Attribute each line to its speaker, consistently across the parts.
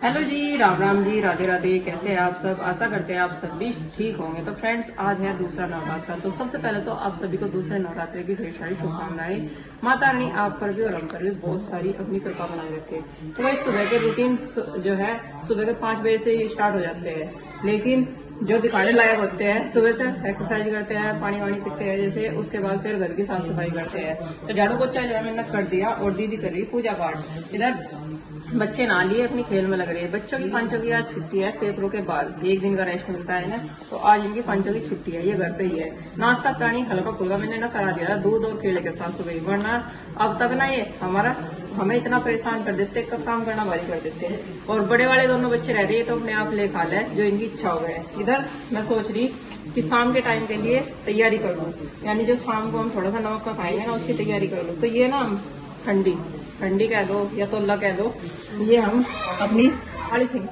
Speaker 1: Hello जी, राम राम जी, राधे राधे। कैसे हैं आप सब? आशा करते हैं आप सब भी ठीक होंगे। तो फ्रेंड्स, आज है दूसरा नवरात्र। तो सबसे पहले तो आप सभी को दूसरे नवरात्रे की ढेर सारी शुभकामनाएं। माता रानी आप पर भी और हम पर भी बहुत सारी अपनी कृपा बनाए रखे। तो भाई सुबह के रूटीन जो है सुबह के 5 बजे से ही स्टार्ट हो जाते हैं, लेकिन जो दिखाने लायक होते हैं सुबह से एक्सरसाइज करते हैं, पानी वानी पीते हैं जैसे, उसके बाद फिर घर की साफ सफाई करते हैं। तो झाड़ू पोछा जो है मैंने कर दिया और दीदी कर रही पूजा पाठ। इधर बच्चे ना लिए अपनी खेल में लग रहे हैं। बच्चों की पांचों की आज छुट्टी है, पेपरों के बाद एक दिन का रेस्ट मिलता है ना, तो आज इनकी पांचों की छुट्टी है, ये घर पे ही है। नाश्ता पानी हल्का फुल्का मैंने ना करा दिया था, दूध और केले के साथ सुबह, वरना अब तक ना ये हमें इतना परेशान कर देते, काम करना भारी कर देते हैं। और बड़े वाले दोनों बच्चे रह रहे हैं तो अपने आप ले खा ले जो इनकी इच्छा हो गए। इधर मैं सोच रही कि शाम के टाइम के लिए तैयारी कर लूं, यानी जो शाम को हम थोड़ा सा नमक का खाएंगे ना, उसकी तैयारी कर लूं। तो ये ना ठंडी कह दो या तोला कह दो, ये हम अपनी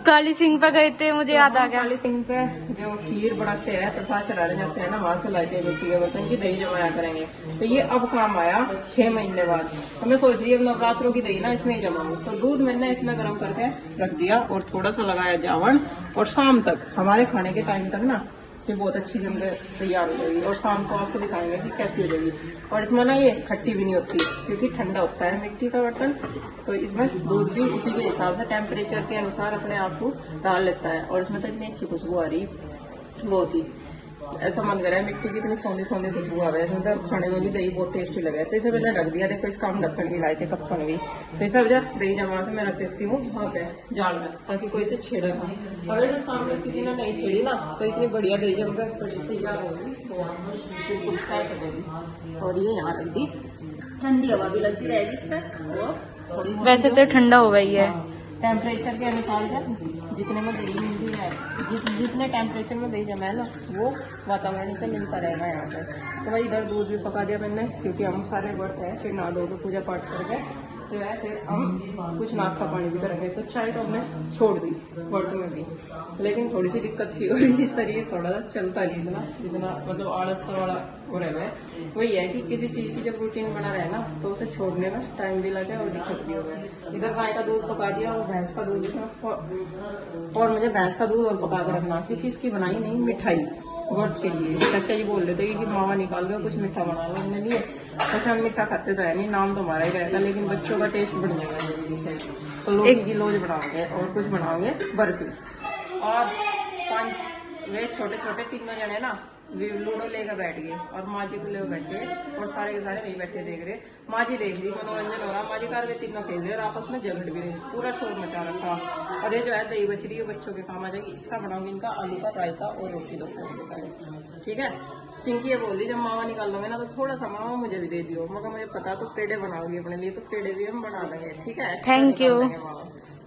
Speaker 1: काली सिंह पे गए थे, मुझे याद आ गया। काली सिंह पे जो खीर बनाते हैं, प्रसाद चढ़ाने जाते हैं ना, वहां से लाते हैं मिट्टी के बर्तन की दही जमाया करेंगे। तो ये अब काम आया 6 महीने बाद। तो मैं सोच रही हूँ नवरात्रों की दही ना इसमें जमाऊं। तो दूध मैंने इसमें गर्म करके रख दिया और थोड़ा सा लगाया जावन, और शाम तक हमारे खाने के टाइम तक ना ये बहुत अच्छी जमकर तैयार हो जाएगी। और शाम को आपको दिखाएंगे कि कैसी हो जाएगी। और इसमें ना ये खट्टी भी नहीं होती क्योंकि ठंडा होता है मिट्टी का बर्तन, तो इसमें दूध भी उसी के हिसाब से टेम्परेचर के अनुसार अपने आप को डाल लेता है। और इसमें तो इतनी अच्छी खुशबू आ रही, बहुत ही ऐसा मन कर रहा है मिट्टी की इतनी सोंधी सोंधी खुशबू आ रही है इसमें। तो खाने में भी दही बहुत टेस्टी लगा है। तो इसे मैंने रख दिया। देखो इसका हम ढक्कन भी लाए थे, कप्पन भी। तो इसे वजह दही जमा के मैं रख देती हूँ वहाँ पे जाल में, ताकि कोई इसे छेड़े ना। अगर जो सामने किसी ने नहीं छेड़ी ना, तो इतनी बढ़िया दही जमकर तैयार होगी, बिल्कुल सेट हो जाएगी। और ये यहाँ रख दी, ठंडी हवा भी लगती रहेगी इसमें।
Speaker 2: वैसे तो ठंडा हो गई है।
Speaker 1: टेम्परेचर के अनुसार है, जितने में दही मिलती है, जितने टेम्परेचर में दही जमा है ना, वो वातावरण से मिलता रहेगा यहाँ पे। तो भाई इधर दूध भी पका दिया मैंने, क्योंकि हम सारे व्रत है, फिर नहा धो के पूजा पाठ करके तो है, फिर हम कुछ नाश्ता पानी भी करेंगे। तो चाय तो हमने छोड़ दी व्रत में भी, लेकिन थोड़ी सी दिक्कत सी हो रही, शरीर थोड़ा सा चलता नहीं इतना जितना, मतलब आलस वाला हो रहा है। वही है कि किसी चीज की जब रूटीन बना रहे ना, तो उसे छोड़ने में टाइम भी लगे और दिक्कत भी हो गई। इधर गाय का दूध पका दिया और भैंस का दूध, और मुझे भैंस का दूध और पका के रखना, क्योंकि इसकी बनाई नहीं मिठाई व्रत के लिए। चाचा जी बोल रहे थे कि मावा निकाल के कुछ मीठा बना लो हमने लिए। अच्छा हम मीठा खाते तो है नहीं, नाम तो हमारा ही रहेगा, लेकिन बच्चों का टेस्ट बढ़ जाएगा जल्दी से। तो लोग की लोज बनाओगे और कुछ बनाओगे बर्फी। और 5 वे छोटे छोटे 3 जने ना लूडो लेकर बैठ गए और माँ जी को लेकर बैठे, और सारे के सारे वही बैठे देख रहे। माँ जी देख रही, मनोरंजन हो रहा, माँ जी कार वे तीनों खेल रहे और आपस में झगड़ भी रहे, पूरा शोर मचा रखा। और ये जो है दही बच रही है, बच्चों के काम आ जाएगी। इसका बनाऊंगी इनका आलू का रायता और रोटी दोपहर, ठीक है। चिंकी ये बोल रही जब मावा निकाल लोगे ना, तो थोड़ा सा मावा मुझे भी दे दियो, मगर मुझे पता तो पेड़े बनाओगी अपने लिए, तो पेड़े भी हम बना देंगे, ठीक है।
Speaker 2: Thank you.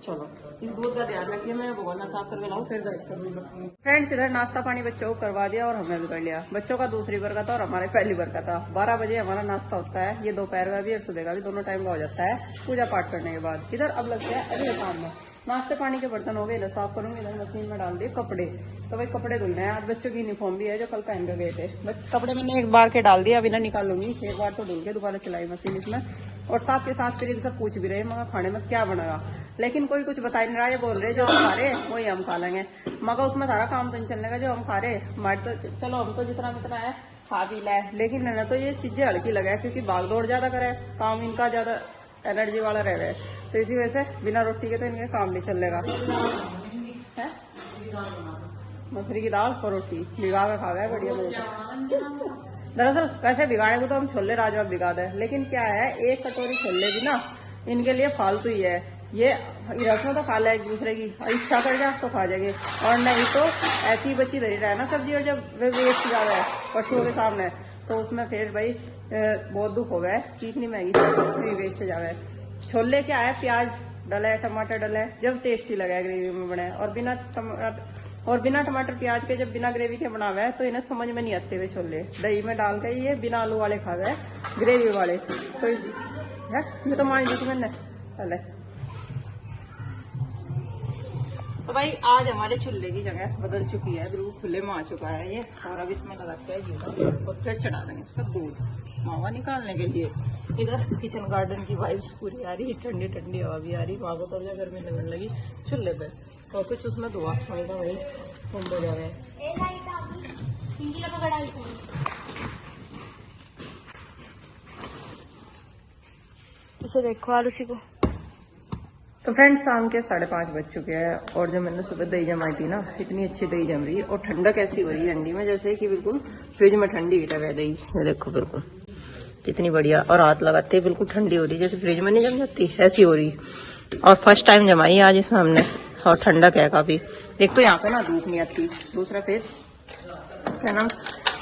Speaker 1: चलो इस दूध का ध्यान रखिए, मैं भगवाना साफ करके लाऊं फिर गैस कर दूंगा। फ्रेंड्स, इधर नाश्ता पानी बच्चों को करवा दिया और हमने भी कर लिया। बच्चों का दूसरी बार का था और हमारे पहली बार का था। 12 बजे हमारा नाश्ता होता है, ये दोपहर का भी और सुबह का भी, दोनों टाइम का हो जाता है पूजा पाठ करने के बाद। इधर अब लगता है अगले काम में नाश्ते पानी के बर्तन हो गए, इधर साफ करूंगी। इधर मशीन में डाल दिए कपड़े, तो भाई कपड़े धुलने हैं। आज बच्चों की यूनिफॉर्म भी है जो कल पहन के गए थे। कपड़े मैंने एक बार के डाल दिया, अभी ना निकालूंगी, एक बार तो धुल के दोबारा चलाई मशीन इसमें। और साथ के साथ फिर इनसे पूछ भी रहे मगर खाने में क्या बनेगा, लेकिन कोई कुछ बता नहीं रहा। ये बोल रहे जो हम खा रहे वही हम खा लेंगे, मगर उसमें सारा काम तो नहीं चलने का। जो हम खा रहे हमारे तो चलो, हम तो जितना है खा भी ले, लेकिन ना तो ये चीजें हल्की लगे, क्योंकि भाग दौड़ ज्यादा करे, काम इनका ज्यादा एनर्जी वाला रह रहा है। तो इसी वजह से बिना रोटी के तो इनके काम नहीं चलेगा। मसूरी की दाल और रोटी भिगा के खा गए बढ़िया। दरअसल वैसे भिगाने को तो हम छोले राजमा भिगा दे, लेकिन क्या है, एक कटोरी छोले भी ना इनके लिए फालतू ही है। ये रसों तो खा ले एक दूसरे की, इच्छा कर जा तो खा जाएंगे, और नहीं तो ऐसी बची रही रहे ना सब्जी। और जब वे वेस्ट जा रहा है पशुओं के सामने, तो उसमें फिर भाई बहुत दुख हो गया कि इतनी महंगी चीज वेस्ट जा रहा है। छोले क्या है, प्याज डला है, टमाटर डला है, जब टेस्टी लगा है ग्रेवी में बने, और बिना टमाटर प्याज के जब बिना ग्रेवी के बना हुआ है, तो इन्हें समझ में नहीं आते हुए छोले। दही में डाल के ये बिना आलू वाले खा गए, ग्रेवी वाले। तो है ये तो मान दी थी मैंने पहले। तो भाई आज हमारे चूल्हे की जगह बदल चुकी है, बिल्कुल खुले में आ चुका है ये। और अब इसमें लगाते हैं जीरा और फिर चढ़ा देंगे इसका दूध मावा निकालने के लिए। इधर किचन गार्डन की वाइब्स पूरी आ रही, ठंडी ठंडी हवा भी आ रही। वहां पर तो गर्मी लगने लगी चूल्हे पे, और कुछ उसमें धुआं वहीं का वही घूम हो जावे। इसे देखो आलूसी को। तो फ्रेंड्स शाम के 5:30 बज चुके हैं, और जब मैंने सुबह दही जमाई थी ना, इतनी अच्छी दही जम रही है, और ठंडक ऐसी हो रही है अंडी में जैसे कि बिल्कुल फ्रिज में ठंडी हुई है दही। ये देखो बिल्कुल कितनी बढ़िया, और हाथ लगाते ही बिल्कुल ठंडी हो रही, जैसे फ्रिज में नहीं जम जाती ऐसी हो रही। और फर्स्ट टाइम जमाई आज इसमें हमने, और ठंडक है काफी। एक तो यहाँ पे ना धूप नहीं आती, दूसरा फेस है ना,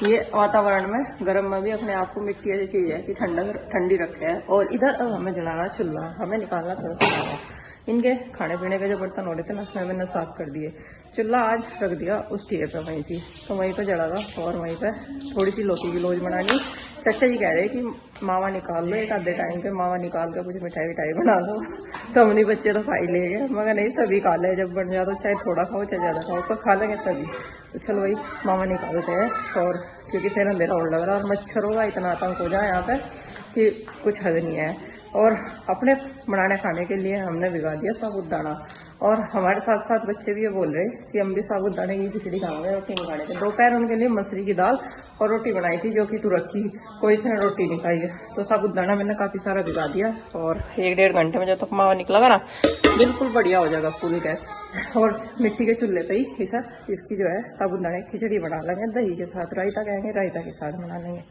Speaker 1: ये वातावरण में गर्म में भी अपने आप को मिट्टी ऐसी चीज है कि ठंडी रखे है। और इधर अब हमें जलाना चूल्हा, हमें निकालना थोड़ा सा इनके खाने पीने के जो बर्तन हो रहे थे ना, मैंने साफ कर दिए। चूल्हा आज रख दिया उस टीए पे वहीं से, तो वहीं पे जलागा। और वहीं पे थोड़ी सी लौकी की लोज बनानी। चाचा जी कह रहे कि मावा निकाल लो, एक आधे टाइम पे मावा निकाल कर कुछ मिठाई विठाई बना लो, तो हमने बच्चे तो खा ही लेंगे। मगर नहीं, सभी खा ले, जब बन जाए तो चाहे थोड़ा खाओ चाहे ज्यादा खाओ, पर खा लेंगे सभी। तो चलो वही मावा निकालते हैं, और क्योंकि फिर अंधेरा होने लग रहा, और मच्छरों का इतना आतंक हो जाए यहाँ पे कि कुछ हद नहीं है। और अपने बनाने खाने के लिए हमने भिगा दिया साबूदाना, और हमारे साथ साथ बच्चे भी ये बोल रहे कि हम भी साबूदाने की खिचड़ी खाएंगे, रोटी नहीं खाने के। दोपहर उनके लिए मसूरी की दाल और रोटी बनाई थी, जो कि तू रखी, कोई इसने रोटी नहीं खाई है। तो साबूदाना मैंने काफी सारा भिगा दिया, और 1-1.5 घंटे में जब तक मावा निकलेगा ना, बिल्कुल बढ़िया हो जाएगा फूल के। और मिट्टी के चूल्हे पे ही इसकी जो है साबूदाने की खिचड़ी बना लेंगे, दही के साथ, रायता कहेंगे रायता के साथ बना लेंगे।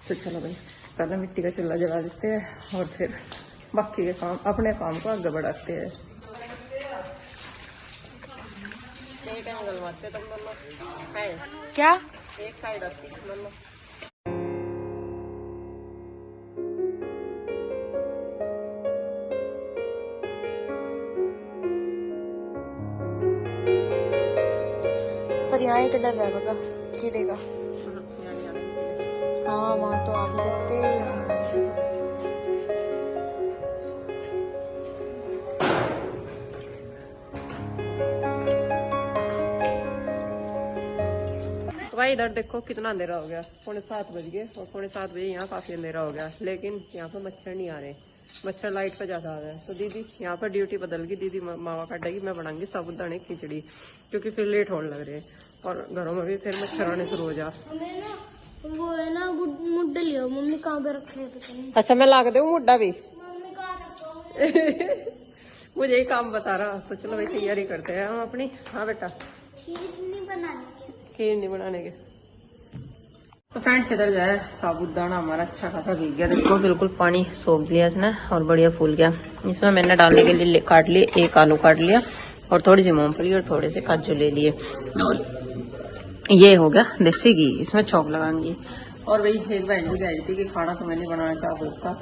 Speaker 1: तो चलो भाई पहले मिट्टी का चूल्हा जला देते हैं, और फिर बाकी के काम, अपने काम को आगे बढ़ाते हैं। एक एंगल मारते तुम दोनों है क्या, एक साइड आती दोनों। पर यहाँ एक डर है बगा कीड़े का। हाँ वहाँ तो आ भी सकते हैं। भाई इधर देखो कितना अंधेरा हो गया, 7:45 बज गए, और 7:45 बजे यहाँ काफी अंधेरा हो गया, लेकिन यहाँ पे मच्छर नहीं आ रहे। मच्छर लाइट पे ज्यादा आ रहा है। तो दीदी यहाँ पर ड्यूटी बदल गई, दीदी मावा काटेगी, मैं बनाऊंगी साबूदाने की खिचड़ी, क्योंकि फिर लेट होने लग रहे हैं, और घरों में भी फिर मच्छर आने शुरू हो जा। वो है ना मुड्डा लियो, मम्मी कहाँ पे रखे? अच्छा मैं ला के दूँ मुड्डा भी? मम्मी कहाँ रखो? मुझे ही काम बता रहा। तो चलो भाई तैयारी करते हैं हम अपनी। हाँ बेटा खीर नहीं बनाने के। तो फ्रेंड्स इधर जो है साबूदाना हमारा अच्छा खासा भीग गया, देखो बिल्कुल पानी सोख लिया इसने, और बढ़िया फूल गया। इसमें मैंने डालने के लिए काट लिए, एक आलू काट लिया, और थोड़ी सी मूंगफली और थोड़े से काजू ले लिए, और ये हो गया देसी घी, इसमें छौंक लगाऊंगी। और वही एक बहन जी कह रही थी कि खाना तो मैंने बनाना चाहूँ का,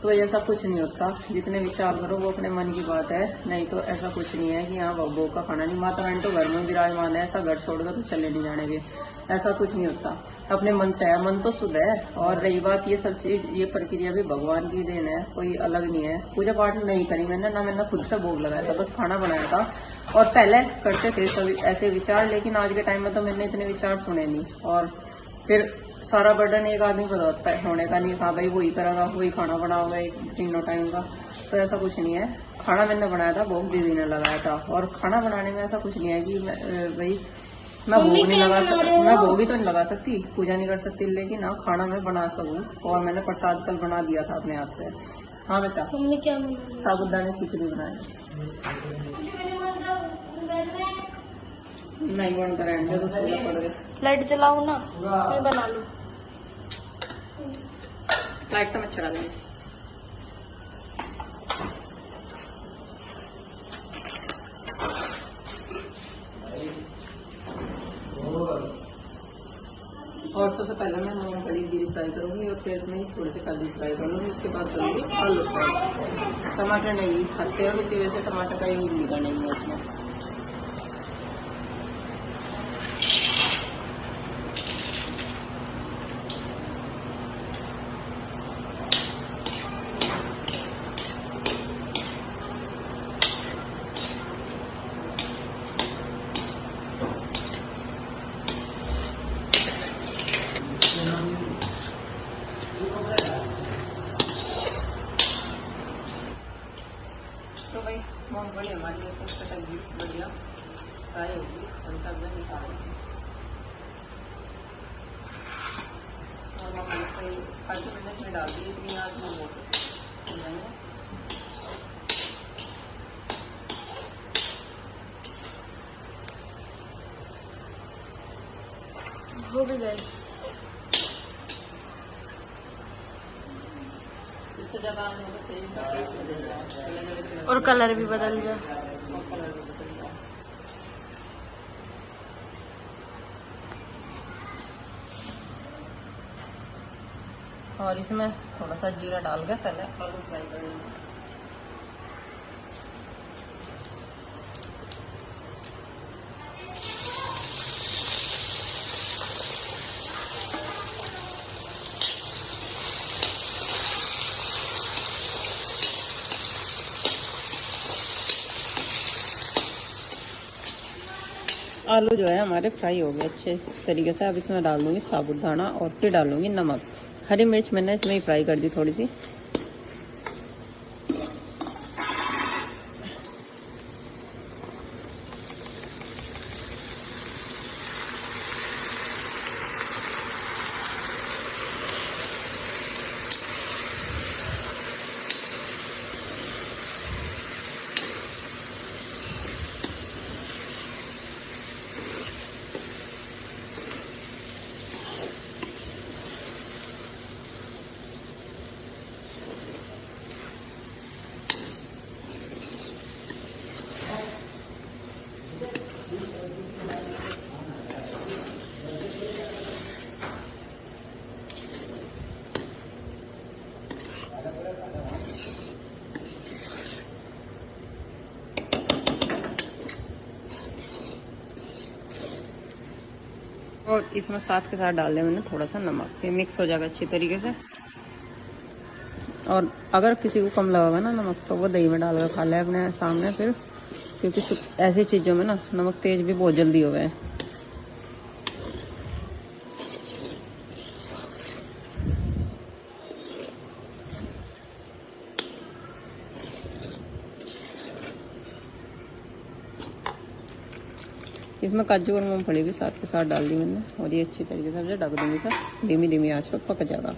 Speaker 1: तो ऐसा कुछ नहीं होता, जितने विचार करो वो अपने मन की बात है। नहीं तो ऐसा कुछ नहीं है कि हाँ बहू का खाना नहीं, माता रानी तो घर में विराजमान है, ऐसा घर छोड़कर तो चले नहीं जाने के, ऐसा कुछ नहीं होता। अपने मन से है, मन तो शुद्ध है। और रही बात ये सब चीज, ये प्रक्रिया भी भगवान की देन है, कोई अलग नहीं है। पूजा पाठ नहीं करी मैंने ना, मैंने खुद से भोग लगाया था, बस खाना बनाया था। और पहले करते थे सभी ऐसे विचार, लेकिन आज के टाइम में तो मैंने इतने विचार सुने नहीं। और फिर सारा बर्डन एक आदमी को होता है होने का, नहीं हाँ भाई वही करेगा, वही खाना बनाओगे तीनों टाइम का, तो ऐसा कुछ नहीं है। खाना मैंने बनाया था, भोग दीदी ने लगाया था। और खाना बनाने में ऐसा कुछ नहीं है कि भाई मैं भोग नहीं लगा सकती, मैं भोग ही तो नहीं लगा सकती, पूजा नहीं कर सकती, लेकिन हाँ खाना मैं बना सकूँ। और मैंने प्रसाद कल बना दिया था अपने हाथ से। हाँ बेटा क्या साबूदाने की खिचड़ी बनाई? नहीं बन कर रहने दो, लाइट जलाओ ना, मैं बना लूं। लाइट तो मैं चला लूंगी। और सबसे पहले मैं मूंगफली की फ्राई करूंगी, और फिर मैं थोड़े से काजू फ्राई कर लूंगी, उसके बाद करूंगी आलू फ्राई। टमाटर नहीं खाते हैं, इसी वजह से टमाटर का यूज नहीं करेंगे इसमें। फ्राई होगी थोड़ी सा मैं निकाल दूँगी। और मैं कई 5 मिनट में डाल दी, इतनी आज वो हो मैंने
Speaker 2: हो भी गए।
Speaker 1: इससे ज़्यादा आने में तेल का टेस्ट बदल जाए
Speaker 2: और कलर भी बदल जाए।
Speaker 1: और कलर भी बदल जाए। और इसमें थोड़ा सा जीरा डाल के पहले आलू फ्राई कर लेंगे। आलू जो है हमारे फ्राई हो गए अच्छे तरीके से। अब इसमें डाल दूंगी साबुदाना और फिर डालूंगी नमक। हरी मिर्च मैंने इसमें ही फ्राई कर दी थोड़ी सी। और इसमें साथ के साथ डाल दिया मैंने थोड़ा सा नमक। ये मिक्स हो जाएगा अच्छी तरीके से। और अगर किसी को कम लगेगा ना नमक तो वो दही में डाल कर खा ले अपने सामने फिर, क्योंकि ऐसी चीज़ों में ना नमक तेज भी बहुत जल्दी हो गए। इसमें काजू और मूंगफली भी साथ के साथ डाल दी मैंने। और ये अच्छी तरीके से ढक दूंगी सब, धीमी धीमी आंच पर पक जाएगा।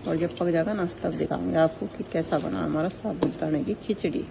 Speaker 1: और जब पक जाएगा ना तब दिखाऊंगी आपको कि कैसा बना हमारा साबूदाने की खिचड़ी।